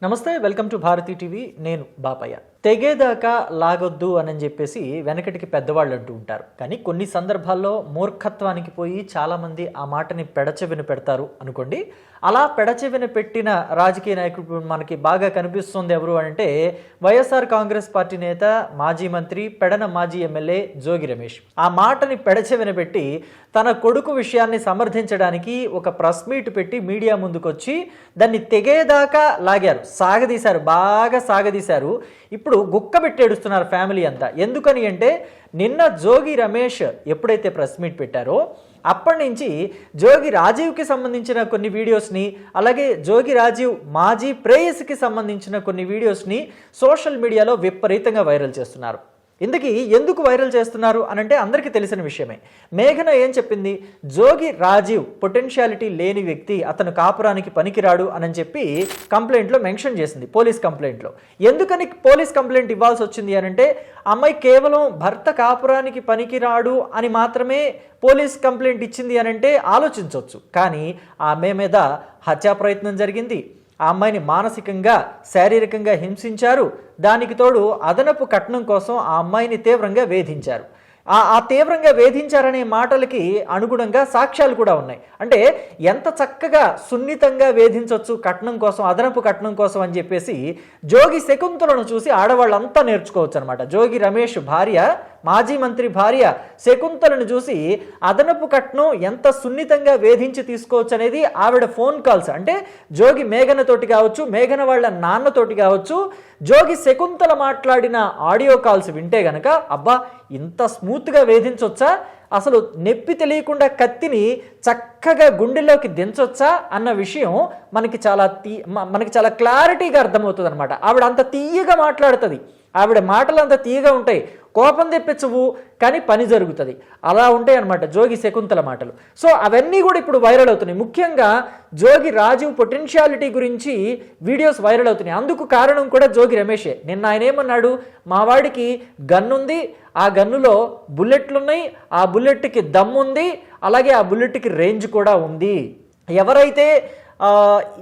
నమస్తే, welcome to Bharati TV. నేను బాపయ్య. తెగేదాకా లాగొద్దు అని చెప్పేసి వెనకటికి పెద్దవాళ్ళు అంటూ ఉంటారు. కానీ కొన్ని సందర్భాల్లో మూర్ఖత్వానికి పోయి చాలామంది ఆ మాటని పెడచెవిన పెడతారు అనుకోండి. అలా పెడచెవిన పెట్టిన రాజకీయ నాయకుడు మనకి బాగా కనిపిస్తుంది ఎవరు అంటే వైఎస్ఆర్ కాంగ్రెస్ పార్టీ నేత, మాజీ మంత్రి, పెడన మాజీ ఎమ్మెల్యే జోగి రమేష్. ఆ మాటని పెడచెవిన పెట్టి తన కొడుకు విషయాన్ని సమర్థించడానికి ఒక ప్రెస్ మీట్ పెట్టి మీడియా ముందుకొచ్చి దాన్ని తెగేదాకా లాగారు, సాగదీశారు, బాగా సాగదీశారు. ఇప్పుడు గుక్క ఏడుస్తున్నారు ఫ్యామిలీ అంతా. ఎందుకని అంటే నిన్న జోగి రమేష్ ఎప్పుడైతే ప్రెస్ మీట్ పెట్టారో అప్పటి నుంచి జోగి రాజీవ్కి సంబంధించిన కొన్ని వీడియోస్ని, అలాగే జోగి రాజీవ్ మాజీ ప్రేయస్కి సంబంధించిన కొన్ని వీడియోస్ని సోషల్ మీడియాలో విపరీతంగా వైరల్ చేస్తున్నారు. ఇందుకీ ఎందుకు వైరల్ చేస్తున్నారు అనంటే అందరికీ తెలిసిన విషయమే. మేఘన ఏం చెప్పింది? జోగి రాజీవ్ పొటెన్షియాలిటీ లేని వ్యక్తి, అతను కాపురానికి పనికిరాడు అని చెప్పి కంప్లైంట్లో మెన్షన్ చేసింది, పోలీస్ కంప్లైంట్లో. ఎందుకని పోలీస్ కంప్లైంట్ ఇవ్వాల్సి వచ్చింది అనంటే అమ్మాయి కేవలం భర్త కాపురానికి పనికిరాడు అని మాత్రమే పోలీస్ కంప్లైంట్ ఇచ్చింది అనంటే ఆలోచించవచ్చు. కానీ ఆమె మీద హత్యా ప్రయత్నం జరిగింది, ఆ అమ్మాయిని మానసికంగా శారీరకంగా హింసించారు, దానికి తోడు అదనపు కట్నం కోసం ఆ అమ్మాయిని తీవ్రంగా వేధించారు. ఆ తీవ్రంగా వేధించారనే మాటలకి అనుగుణంగా సాక్ష్యాలు కూడా ఉన్నాయి. అంటే ఎంత చక్కగా సున్నితంగా వేధించవచ్చు కట్నం కోసం, అదనపు కట్నం కోసం అని చెప్పేసి జోగి శకుంతలను చూసి ఆడవాళ్ళంతా నేర్చుకోవచ్చు అనమాట. జోగి రమేష్ భార్య, మాజీ మంత్రి భార్య శకుంతలను చూసి అదనపు కట్నం ఎంత సున్నితంగా వేధించి తీసుకోవచ్చు అనేది ఆవిడ ఫోన్ కాల్స్, అంటే జోగి మేఘనతోటి కావచ్చు, మేఘన వాళ్ళ నాన్నతోటి కావచ్చు, జోగి శకుంతల మాట్లాడిన ఆడియో కాల్స్ వింటే గనక అబ్బా ఇంత స్మూత్గా వేధించవచ్చా, అసలు నొప్పి తెలియకుండా కత్తిని చక్కగా గుండెలోకి దించొచ్చా అన్న విషయం మనకి చాలా క్లారిటీగా అర్థమవుతుంది అనమాట. ఆవిడ అంత తీయగా మాట్లాడుతుంది, ఆవిడ మాటలు అంత తీయగా ఉంటాయి, కోపం తెప్పించవు కానీ పని జరుగుతుంది, అలా ఉంటాయి అనమాట జోగి శకుంతల మాటలు. సో అవన్నీ కూడా ఇప్పుడు వైరల్ అవుతున్నాయి. ముఖ్యంగా జోగి రాజీవ్ పొటెన్షియాలిటీ గురించి వీడియోస్ వైరల్ అవుతున్నాయి. అందుకు కారణం కూడా జోగి రమేషే. నిన్న ఆయన ఏమన్నాడు? మా వాడికి గన్నుంది, ఆ గన్నులో బుల్లెట్లున్నాయి, ఆ బుల్లెట్కి దమ్ముంది, అలాగే ఆ బుల్లెట్కి రేంజ్ కూడా ఉంది. ఎవరైతే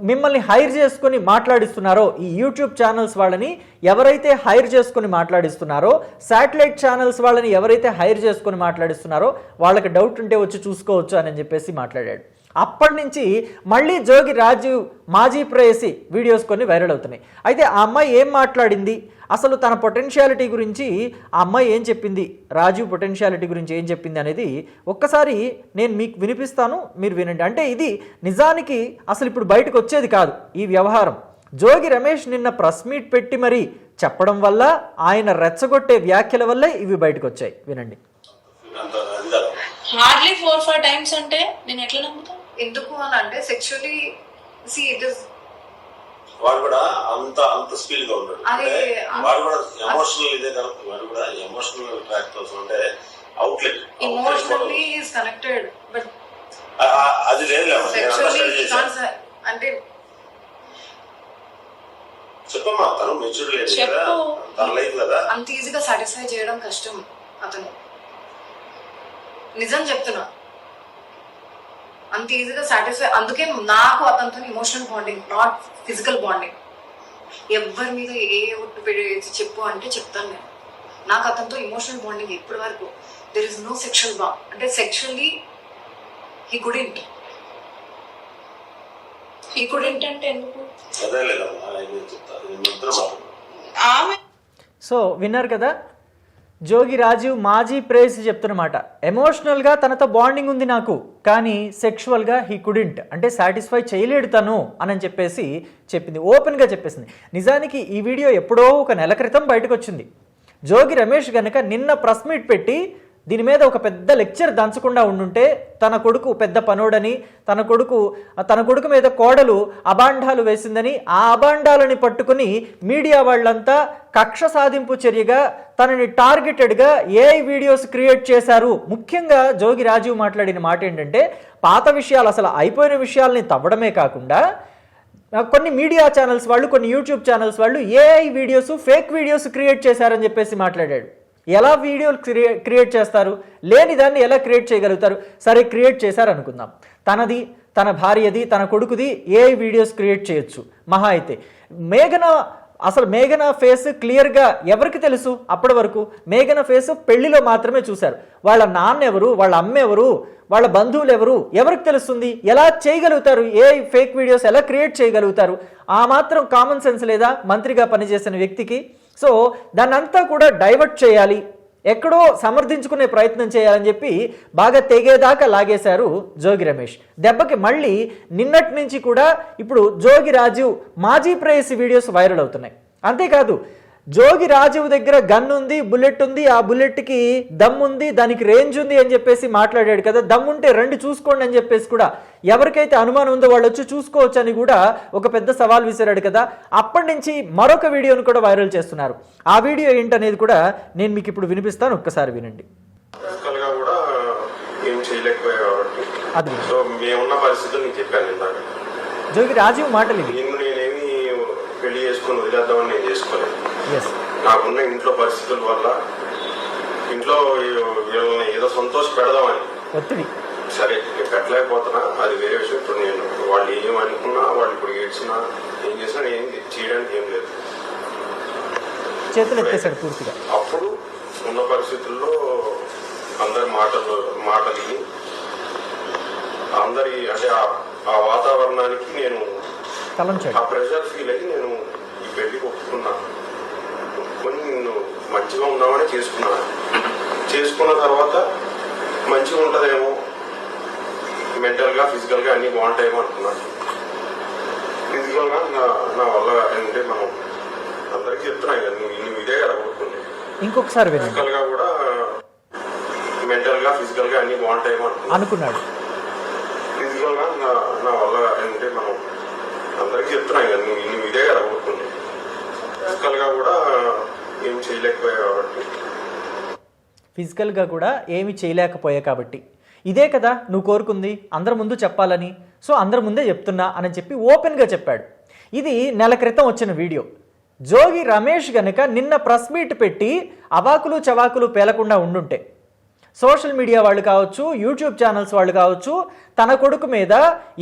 మిమ్మల్ని హైర్ చేసుకొని మాట్లాడిస్తున్నారో, ఈ యూట్యూబ్ ఛానల్స్ వాళ్ళని ఎవరైతే హైర్ చేసుకొని మాట్లాడిస్తున్నారో, శాటిలైట్ ఛానల్స్ వాళ్ళని ఎవరైతే హైర్ చేసుకొని మాట్లాడిస్తున్నారో వాళ్ళకి డౌట్ ఉంటే వచ్చి చూసుకోవచ్చు అని చెప్పేసి మాట్లాడాడు. అప్పటి నుంచి మళ్ళీ జోగి రాజీవ్ మాజీ ప్రేయసి వీడియోస్ కొన్ని వైరల్ అవుతున్నాయి. అయితే ఆ అమ్మాయి ఏం మాట్లాడింది, అసలు తన పొటెన్షియాలిటీ గురించి ఆ అమ్మాయి ఏం చెప్పింది, రాజీవ్ పొటెన్షియాలిటీ గురించి ఏం చెప్పింది అనేది ఒక్కసారి నేను మీకు వినిపిస్తాను, మీరు వినండి. అంటే ఇది నిజానికి అసలు ఇప్పుడు బయటకు వచ్చేది కాదు ఈ వ్యవహారం. జోగి రమేష్ నిన్న ప్రెస్ మీట్ పెట్టి మరీ చెప్పడం వల్ల, ఆయన రెచ్చగొట్టే వ్యాఖ్యల వల్లే ఇవి బయటకు వచ్చాయి. వినండి. హార్డ్లీ 4-5 టైమ్స్ అంటే నేను ఎట్లా నమ్ముతాను? ఎందుకు అని అంటే సెక్షువల్లీ వాడు కూడా అంత స్పీడ్ గా ఉన్నాడు. వాడు కూడా ఎమోషనల్ ఇదే కదా, వాడు కూడా ఎమోషనల్ ట్రాక్ తో అంటే outlet emotionally is connected, but అది లేదు అంటే చెప్పమ్మా, తను మెచ్యూర్ లేదు కదా, తన లైఫ్ కదా, అంత ఈజీగా సాటిస్ఫై చేయడం కష్టం అతను. నిజం చెప్తున్నా, అంత ఈజీగా సాటిస్ఫై. అందుకే నాకు అతనితో emotional bonding, not physical bonding. ఎవరి మీద ఏ ఒట్టు పెట్టి చెప్పు అంటే చెప్తాను నేను. నాకు అతనితో ఎమోషనల్ బాండింగ్ ఇప్పటి వరకు. There is no sexual bond. అంటే సెక్షువల్లీ హీ కుడెంట్ అంటే ఎందుకు? అదే లేదమ్మా, చెప్తాను. సో విన్నారు కదా, జోగి రాజీవ్ మాజీ ప్రేయసి చెప్తున్నమాట. ఎమోషనల్గా తనతో బాండింగ్ ఉంది నాకు, కానీ సెక్షువల్గా హీ కుడెంట్, అంటే సాటిస్ఫై చేయలేడు తను అని చెప్పేసి చెప్పింది, ఓపెన్గా చెప్పేసింది. నిజానికి ఈ వీడియో ఎప్పుడో ఒక నెల క్రితం బయటకు వచ్చింది. జోగి రమేష్ కనుక నిన్న ప్రెస్ మీట్ పెట్టి దీని మీద ఒక పెద్ద లెక్చర్ దంచకుండా ఉండుంటే, తన కొడుకు పెద్ద పనోడని, తన కొడుకు మీద కోడలు అబాండాలు వేసిందని, ఆ అబాండాలని పట్టుకుని మీడియా వాళ్ళంతా కక్ష సాధింపు చర్యగా తనని టార్గెటెడ్గా ఏఐ వీడియోస్ క్రియేట్ చేశారు. ముఖ్యంగా జోగి రాజీవ్ మాట్లాడిన మాట ఏంటంటే, పాత విషయాలు, అసలు అయిపోయిన విషయాల్ని తవ్వడమే కాకుండా కొన్ని మీడియా ఛానల్స్ వాళ్ళు, కొన్ని యూట్యూబ్ ఛానల్స్ వాళ్ళు AI videos, fake videos create చేశారని చెప్పేసి మాట్లాడాడు. ఎలా వీడియోలు క్రియేట్ చేస్తారు, లేని దాన్ని ఎలా క్రియేట్ చేయగలుగుతారు? సరే క్రియేట్ చేశారు అనుకుందాం, తన భార్యది తన కొడుకుది ఏ వీడియోస్ క్రియేట్ చేయొచ్చు మహా అయితే. మేఘన ఫేస్ క్లియర్గా ఎవరికి తెలుసు? అప్పటి వరకు మేఘన ఫేస్ పెళ్లిలో మాత్రమే చూశారు. వాళ్ళ నాన్న ఎవరు, వాళ్ళ అమ్మ ఎవరు, వాళ్ళ బంధువులు ఎవరు, ఎవరికి తెలుస్తుంది? ఎలా చేయగలుగుతారు? ఏ ఫేక్ వీడియోస్ ఎలా క్రియేట్ చేయగలుగుతారు? ఆ మాత్రం కామన్ సెన్స్ లేదా మంత్రిగా పనిచేసిన వ్యక్తికి? సో దాన్నంతా కూడా డైవర్ట్ చేయాలి, ఎక్కడో సమర్థించుకునే ప్రయత్నం చేయాలని చెప్పి బాగా తెగేదాకా లాగేశారు జోగి రమేష్. దెబ్బకి మళ్ళీ నిన్నటి నుంచి కూడా ఇప్పుడు జోగి రాజీవ్ మాజీ ప్రేయసి వీడియోస్ వైరల్ అవుతున్నాయి. అంతేకాదు జోగి రాజీవ్ దగ్గర గన్ ఉంది, బుల్లెట్ ఉంది, ఆ బుల్లెట్కి దమ్ ఉంది, దానికి రేంజ్ ఉంది అని చెప్పేసి మాట్లాడాడు కదా. దమ్ ఉంటే రండి చూసుకోండి అని చెప్పేసి కూడా ఎవరికైతే అనుమానం ఉందో వాళ్ళు వచ్చి చూసుకోవచ్చు అని కూడా ఒక పెద్ద సవాల్ విసిరాడు కదా. అప్పటి నుంచి మరొక వీడియోను కూడా వైరల్ చేస్తున్నారు. ఆ వీడియో ఏంటనేది కూడా నేను మీకు ఇప్పుడు వినిపిస్తాను, ఒక్కసారి వినండి. అది జోగి రాజీవ్ మాటలు ఇవి. పెళ్లి చేసుకుని వదిలేద్దామని నేను చేసుకోలేదు. నాకున్న ఇంట్లో పరిస్థితుల వల్ల ఇంట్లో వీళ్ళని ఏదో సంతోష పెడదామని ఒత్తిడి. సరే నేను పెట్టలేకపోతున్నా, అది వేరే విషయం. ఇప్పుడు నేను వాళ్ళు ఏమనుకున్నా, వాళ్ళు ఇప్పుడు ఏడ్చినా ఏం చేసినా నేను చేయడానికి ఏం లేదు, చేతులు ఎత్తేసాడు పూర్తిగా. అప్పుడు ఉన్న పరిస్థితుల్లో అందరి మాటలు విని అందరి అంటే ఆ వాతావరణానికి నేను ఆ ప్రెషర్ ఫీల్ అయ్యి నేను ఈ పెళ్లికి ఒప్పుకున్నాను. ఒప్పుకొని నేను మంచిగా ఉన్నామని చేసుకున్న తర్వాత మంచిగా ఉంటుందేమో, మెంటల్గా ఫిజికల్గా అన్నీ బాగుంటాయేమో అనుకున్నాను. ఫిజికల్గా నా వల్ల అంటే మనం అందరికీ చెప్తున్నాయి కదా, నువ్వు ఇదే కదా కొట్టుకుంటే. ఇంకొకసారి ఫిజికల్గా కూడా మెంటల్గా ఫిజికల్గా అన్నీ బాగుంటాయేమో అనుకున్నాడు. ఫిజికల్గా నా వల్ల అంటే మనం అందరికీ చెప్తున్నాయి కదా, నువ్వు ఇదే కదా కొట్టుకుంటే. ఫిజికల్గా కూడా ఏం చేయలేకపోయా కాబట్టి ఫిజికల్గా కూడా ఏమి చేయలేకపోయా కాబట్టి ఇదే కదా నువ్వు కోరుకుంది, అందరి ముందు చెప్పాలని. సో అందరి ముందే చెప్తున్నా అని చెప్పి ఓపెన్గా చెప్పాడు. ఇది నెల క్రితం వచ్చిన వీడియో. జోగి రమేష్ గనుక నిన్న ప్రెస్ మీట్ పెట్టి అవాకులు చవాకులు పేలకుండా ఉండుంటే, సోషల్ మీడియా వాళ్ళు కావచ్చు, యూట్యూబ్ ఛానల్స్ వాళ్ళు కావచ్చు, తన కొడుకు మీద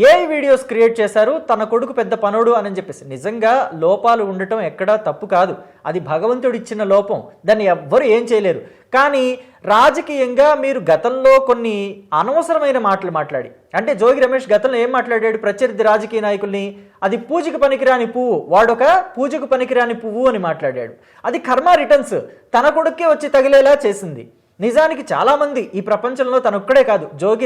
ఏ వీడియోస్ క్రియేట్ చేశారు, తన కొడుకు పెద్ద పనోడు అని చెప్పేసి. నిజంగా లోపాలు ఉండటం ఎక్కడా తప్పు కాదు, అది భగవంతుడిచ్చిన లోపం, దాన్ని ఎవ్వరు ఏం చేయలేరు. కానీ రాజకీయంగా మీరు గతంలో కొన్ని అనవసరమైన మాటలు మాట్లాడి, అంటే జోగి రమేష్ గతంలో ఏం మాట్లాడాడు ప్రత్యర్థి రాజకీయ నాయకుల్ని? అది పూజకు పనికిరాని పువ్వు, వాడొక పూజకు పనికిరాని పువ్వు అని మాట్లాడాడు. అది కర్మ రిటర్న్స్ తన కొడుక్కే వచ్చి తగిలేలా చేసింది. నిజానికి చాలామంది ఈ ప్రపంచంలో తను ఒక్కడే కాదు, జోగి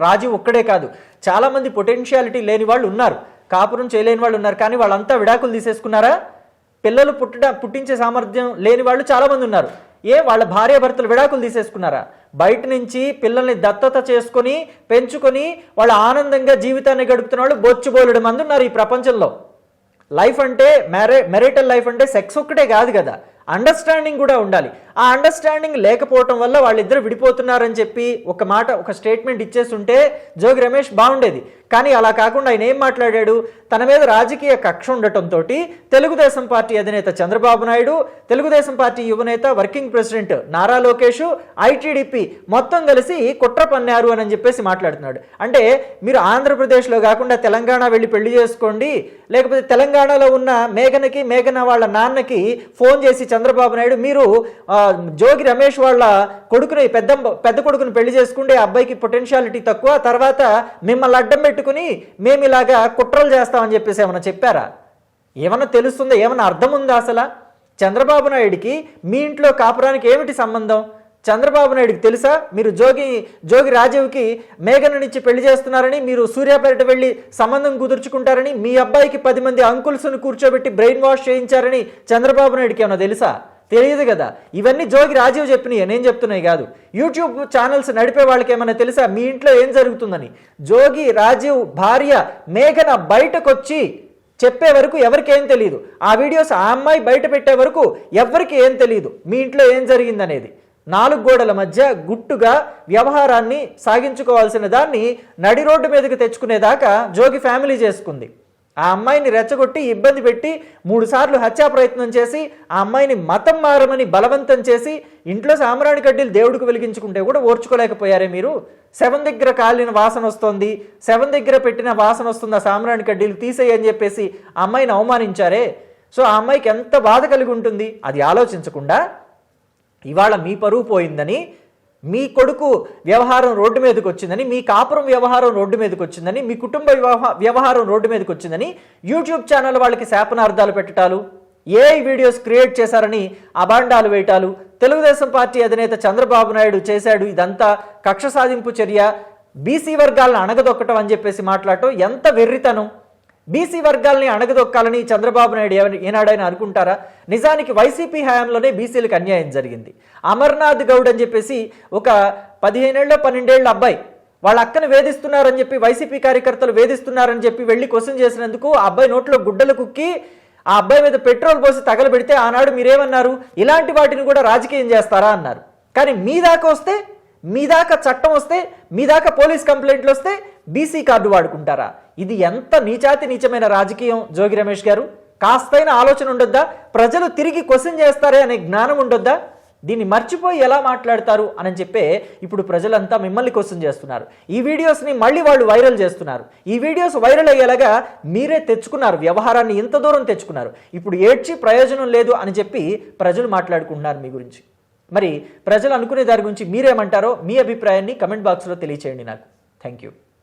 రాజీవ్ ఒక్కడే కాదు, చాలామంది పొటెన్షియాలిటీ లేని వాళ్ళు ఉన్నారు, కాపురం చేయలేని వాళ్ళు ఉన్నారు. కానీ వాళ్ళంతా విడాకులు తీసేసుకున్నారా? పిల్లలు పుట్టించే సామర్థ్యం లేని వాళ్ళు చాలామంది ఉన్నారు. వాళ్ళ భార్యాభర్తలు విడాకులు తీసేసుకున్నారా? బయట నుంచి పిల్లల్ని దత్తత చేసుకొని పెంచుకొని వాళ్ళ ఆనందంగా జీవితాన్ని గడుపుతున్న వాళ్ళు బొచ్చుబోలుడు మంది ఉన్నారు ఈ ప్రపంచంలో. లైఫ్ అంటే మెరిటల్ లైఫ్ అంటే సెక్స్ ఒక్కటే కాదు కదా, అండర్స్టాండింగ్ కూడా ఉండాలి. ఆ అండర్స్టాండింగ్ లేకపోవటం వల్ల వాళ్ళిద్దరు విడిపోతున్నారని చెప్పి ఒక స్టేట్మెంట్ ఇచ్చేస్తుంటే జోగి రమేష్ బాగుండేది. కానీ అలా కాకుండా ఆయన ఏం మాట్లాడాడు? తన మీద రాజకీయ కక్ష ఉండటంతో తెలుగుదేశం పార్టీ అధినేత చంద్రబాబు నాయుడు, తెలుగుదేశం పార్టీ యువనేత working president Nara Lokesh, ITDP మొత్తం కలిసి కుట్ర పన్నారు అని చెప్పేసి మాట్లాడుతున్నాడు. అంటే మీరు ఆంధ్రప్రదేశ్లో కాకుండా తెలంగాణ వెళ్ళి పెళ్లి చేసుకోండి, లేకపోతే తెలంగాణలో ఉన్న మేఘన వాళ్ళ నాన్నకి ఫోన్ చేసి చంద్రబాబు నాయుడు మీరు జోగి రమేష్ వాళ్ళ కొడుకుని పెద్ద కొడుకుని పెళ్లి చేసుకుంటే అబ్బాయికి పొటెన్షియాలిటీ తక్కువ, తర్వాత మిమ్మల్ని అడ్డం పెట్టుకుని మేము ఇలాగా కుట్రలు చేస్తామని చెప్పేసి ఏమన్నా చెప్పారా? ఏమన్నా తెలుస్తుందా? ఏమన్నా అర్థం ఉందా అసలు? చంద్రబాబు నాయుడికి మీ ఇంట్లో కాపురానికి ఏమిటి సంబంధం? చంద్రబాబు నాయుడికి తెలుసా మీరు జోగి రాజీవ్కి మేఘననిచ్చి పెళ్లి చేస్తున్నారని, మీరు సూర్యాపేట వెళ్ళి సంబంధం కుదుర్చుకుంటారని, మీ అబ్బాయికి 10 మంది అంకుల్స్ను కూర్చోబెట్టి బ్రెయిన్ వాష్ చేయించారని చంద్రబాబు నాయుడికి ఏమన్నా తెలుసా? తెలియదు కదా. ఇవన్నీ జోగి రాజీవ్ చెప్పినాయి, నేను చెప్తున్నాయి కాదు. యూట్యూబ్ ఛానల్స్ నడిపే వాళ్ళకి ఏమైనా తెలుసా మీ ఇంట్లో ఏం జరుగుతుందని? జోగి రాజీవ్ భార్య మేఘన బయటకు వచ్చి చెప్పే వరకు ఎవరికి ఏం తెలియదు. ఆ వీడియోస్ ఆ అమ్మాయి బయట పెట్టే వరకు ఎవరికి ఏం తెలియదు మీ ఇంట్లో ఏం జరిగిందనేది. 4 గోడల మధ్య గుట్టుగా వ్యవహారాన్ని సాగించుకోవాల్సిన దాన్ని నడి రోడ్డు మీదకి తెచ్చుకునేదాకా జోగి ఫ్యామిలీ చేసుకుంది. ఆ అమ్మాయిని రెచ్చగొట్టి ఇబ్బంది పెట్టి 3 సార్లు హత్యా ప్రయత్నం చేసి ఆ అమ్మాయిని మతం మారమని బలవంతం చేసి ఇంట్లో సాంబ్రాణి కడ్డీలు దేవుడికి వెలిగించుకుంటే కూడా ఓర్చుకోలేకపోయారే మీరు. శవం దగ్గర కాలిన వాసన వస్తుంది, శవం దగ్గర పెట్టిన వాసన వస్తుంది, ఆ సాంబ్రాణి కడ్డీలు తీసేయని చెప్పేసి ఆ అమ్మాయిని అవమానించారే. సో ఆ అమ్మాయికి ఎంత బాధ కలిగి ఉంటుంది అది ఆలోచించకుండా ఇవాళ మీ పరువు పోయిందని, మీ కొడుకు వ్యవహారం రోడ్డు మీదకి వచ్చిందని, మీ కాపురం వ్యవహారం రోడ్డు మీదకి వచ్చిందని, మీ కుటుంబ వ్యవహారం రోడ్డు మీదకి వచ్చిందని యూట్యూబ్ ఛానల్ వాళ్ళకి శాపనార్థాలు పెట్టడాలు, ఏఐ వీడియోస్ క్రియేట్ చేశారని అబాండాలు వేయటాలు, తెలుగుదేశం పార్టీ అధినేత చంద్రబాబు నాయుడు చేశాడు ఇదంతా కక్ష సాధింపు చర్య, బీసీ వర్గాలను అణగదొక్కటం అని చెప్పేసి మాట్లాడటం ఎంత వెర్రితనం. బీసీ వర్గాల్ని అణగదొక్కాలని చంద్రబాబు నాయుడు ఏనాడైనా అనుకుంటారా? నిజానికి వైసీపీ హయాంలోనే బీసీలకు అన్యాయం జరిగింది. అమర్నాథ్ గౌడ్ అని చెప్పేసి ఒక 15 ఏళ్ళ 12 ఏళ్ళ అబ్బాయి వాళ్ళ అక్కను వేధిస్తున్నారని చెప్పి, వైసీపీ కార్యకర్తలు వేధిస్తున్నారని చెప్పి వెళ్ళి క్వశ్చన్ చేసినందుకు ఆ అబ్బాయి నోట్లో గుడ్డలు కుక్కి ఆ అబ్బాయి మీద పెట్రోల్ పోసి తగలబెడితే ఆనాడు మీరేమన్నారు? ఇలాంటి వాటిని కూడా రాజకీయం చేస్తారా అన్నారు. కానీ మీ దాకా వస్తే, మీ దాకా చట్టం వస్తే, మీ దాకా పోలీస్ కంప్లైంట్లు వస్తే బీసీ కార్డు వాడుకుంటారా? ఇది ఎంత నీచాతి నీచమైన రాజకీయం జోగి రమేష్ గారు. కాస్తైన ఆలోచన ఉండొద్దా? ప్రజలు తిరిగి క్వశ్చన్ చేస్తారే అనే జ్ఞానం ఉండొద్దా? దీన్ని మర్చిపోయి ఎలా మాట్లాడతారు అని చెప్పే ఇప్పుడు ప్రజలంతా మిమ్మల్ని క్వశ్చన్ చేస్తున్నారు. ఈ వీడియోస్ని మళ్ళీ వాళ్ళు వైరల్ చేస్తున్నారు. ఈ వీడియోస్ వైరల్ అయ్యేలాగా మీరే తెచ్చుకున్నారు, వ్యవహారాన్ని ఇంత దూరం తెచ్చుకున్నారు. ఇప్పుడు ఏడ్చి ప్రయోజనం లేదు అని చెప్పి ప్రజలు మాట్లాడుకుంటున్నారు మీ గురించి. మరి ప్రజలు అనుకునే దాని గురించి మీరేమంటారో మీ అభిప్రాయాన్ని కమెంట్ బాక్స్లో తెలియచేయండి నాకు. Thank you.